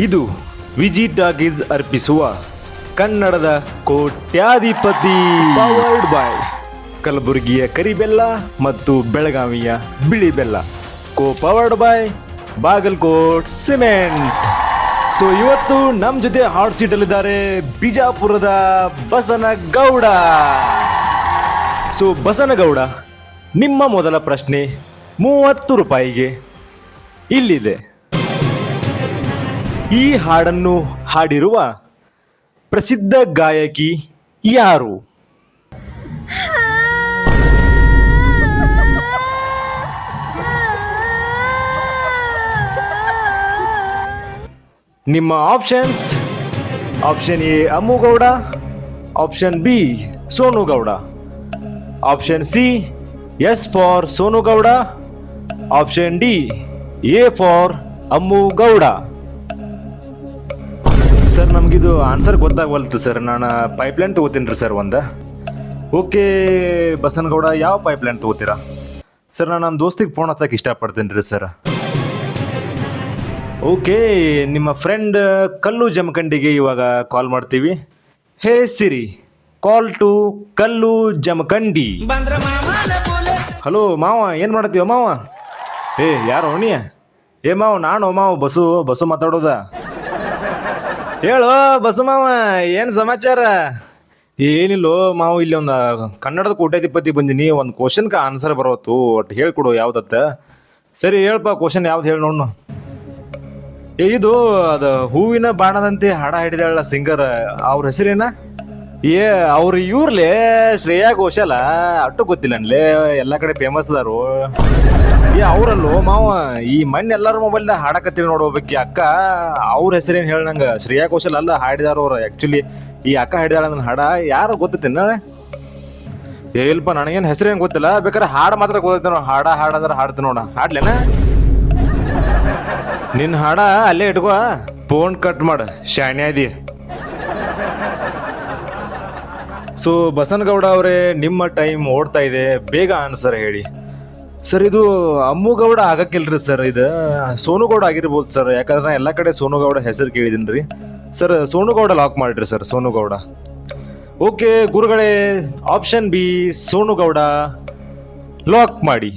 ಇದು ವಿಜಿ ಟಾಕೀಸ್ ಅರ್ಪಿಸುವ ಕನ್ನಡದ ಕೋಟ್ಯಾಧಿಪತಿ ಪವರ್ಡ್ ಬೈ ಕಲಬುರಗಿಯ ಕರಿಬೆಲ್ಲ ಮತ್ತು ಬೆಳಗಾವಿಯ ಬಿಳಿ ಬೆಲ್ಲ powered by Bagalkot cement. So ಇವತ್ತು ನಮ್ಮ ಜೊತೆ ಹಾಟ್ ಸೀಟಲ್ಲಿದ್ದಾರೆ ಬಿಜಾಪುರದ ಬಸನಗೌಡ. ಸೊ ಬಸನಗೌಡ, ನಿಮ್ಮ ಮೊದಲ ಪ್ರಶ್ನೆ 30 ರೂಪಾಯಿಗೆ ಇಲ್ಲಿದೆ. ಈ ಹಾಡನ್ನು ಹಾಡಿರುವ ಪ್ರಸಿದ್ಧ ಗಾಯಕಿ ಯಾರು? ನಿಮ್ಮ options: option A Ammu Gowda, option B Sonu Gowda, option C S for Sonu Gowda, option D A for Ammu Gowda. Sir ನಮಗಿದು ಆನ್ಸರ್ ಗೊತ್ತಾಗವಲ್ತು ಸರ್. ನಾನು ಪೈಪ್ಲೈನ್ ತೊಗೋತೀನಿ ರೀ ಸರ್ ಒಂದು. ಓಕೆ ಬಸನಗೌಡ, ಯಾವ ಪೈಪ್ಲೈನ್ ತೊಗೋತೀರಾ? ಸರ್ ನಾನು ನಮ್ಮ ದೋಸ್ತಿಗೆ ಫೋನ್ ಹಚ್ಚಕ್ಕೆ ಇಷ್ಟಪಡ್ತೀನಿ ರೀ ಸರ್. ಓಕೆ, ನಿಮ್ಮ ಫ್ರೆಂಡ್ ಕಲ್ಲು ಜಮಖಂಡಿಗೆ ಇವಾಗ ಕಾಲ್ ಮಾಡ್ತೀವಿ. ಹೇ ಸಿರಿ, ಕಾಲ್ ಟು ಕಲ್ಲು ಜಮಖಂಡಿ. ಹಲೋ ಮಾವ, ಏನು ಮಾಡತ್ತೀವ ಮಾವ? ಯಾರು ನೀ? ಮಾವ ನಾನು ಮಾವ ಬಸ್ಸು ಮಾತಾಡೋದ. ಹೇಳೋ ಬಸ್ಸು ಮಾವ, ಏನು ಸಮಾಚಾರ? ಏನಿಲ್ಲೋ ಮಾವು, ಇಲ್ಲಿ ಒಂದು ಕನ್ನಡದ ಕೋಟ್ಯಾಧಿಪತಿ ಬಂದಿನಿ. ಒಂದು ಕ್ವಶನ್ಗೆ ಆನ್ಸರ್ ಬರೋತು, ಒಟ್ಟು ಹೇಳ್ಕೊಡು ಯಾವ್ದತ್ತ. ಸರಿ ಹೇಳಪ್ಪ, ಕ್ವಶನ್ ಯಾವ್ದು ಹೇಳಿ ನೋಡು. ಇದು ಅದು ಹೂವಿನ ಬಾಣದಂತೆ ಹಾಡ ಹಿಡಿದಾಳ ಸಿಂಗರ್, ಅವ್ರ ಹೆಸರೇನ? ಅವ್ರು ಇವ್ರಲೇ ಶ್ರೇಯಾ ಘೋಷಾಲ. ಅಟ್ಟು ಗೊತ್ತಿಲ್ಲ ಅನ್ಲೇ, ಎಲ್ಲ ಕಡೆ ಫೇಮಸ್ ಅದಾರು. ಅವರಲ್ಲೋ ಮಾವ, ಈ ಮಣ್ಣು ಎಲ್ಲರ ಮೊಬೈಲ್ದಾಗ ಹಾಡಕತ್ತೀವಿ ನೋಡ್ಬೇಕಿ ಅಕ್ಕ. ಅವ್ರ ಹೆಸರೇನು ಹೇಳ ನಂಗೆ. ಶ್ರೇಯಾ ಘೋಷಾಲ್ ಅಲ್ಲ ಹಾಡಿದಾರ ಅವ್ರು. ಆ್ಯಕ್ಚುಲಿ ಈ ಅಕ್ಕ ಹಾಡಿದಾಳ ನನ್ನ ಹಾಡ. ಯಾರು ಗೊತ್ತೈತಿನ? ಇಲ್ಪ ನನಗೇನು ಹೆಸರೇನು ಗೊತ್ತಿಲ್ಲ. ಬೇಕಾದ್ರೆ ಹಾಡು ಮಾತ್ರ ಗೊತ್ತೈತೆ ನಾವು. ಹಾಡಂದ್ರೆ ಹಾಡ್ತೀನಿ ನೋಡ. ಹಾಡ್ಲೇನ? ನಿನ್ನ ಹಾಡ ಅಲ್ಲೇ ಇಟ್ಕೋ, ಫೋನ್ ಕಟ್ ಮಾಡ, ಶಾಣ್ಯಾದಿ. ಸೊ ಬಸನಗೌಡ ಅವರೇ, ನಿಮ್ಮ ಟೈಮ್ ಓಡ್ತಾ ಇದೆ, ಬೇಗ ಆನ್ಸರ್ ಹೇಳಿ. ಸರ್ ಇದು ಅಮ್ಮು ಗೌಡ ಆಗಕ್ಕಿಲ್ರಿ ಸರ್, ಇದು ಸೋನು ಗೌಡ ಆಗಿರ್ಬೋದು ಸರ್. ಯಾಕಂದ್ರೆ ಎಲ್ಲ ಕಡೆ ಸೋನು ಗೌಡ ಹೆಸರು ಕೇಳಿದೀನಿ ರೀ ಸರ್. ಸೋನು ಗೌಡ ಲಾಕ್ ಮಾಡಿರಿ ಸರ್, ಸೋನು ಗೌಡ. ಓಕೆ ಗುರುಗಳೇ, option B Sonu Gowda lock ಮಾಡಿ.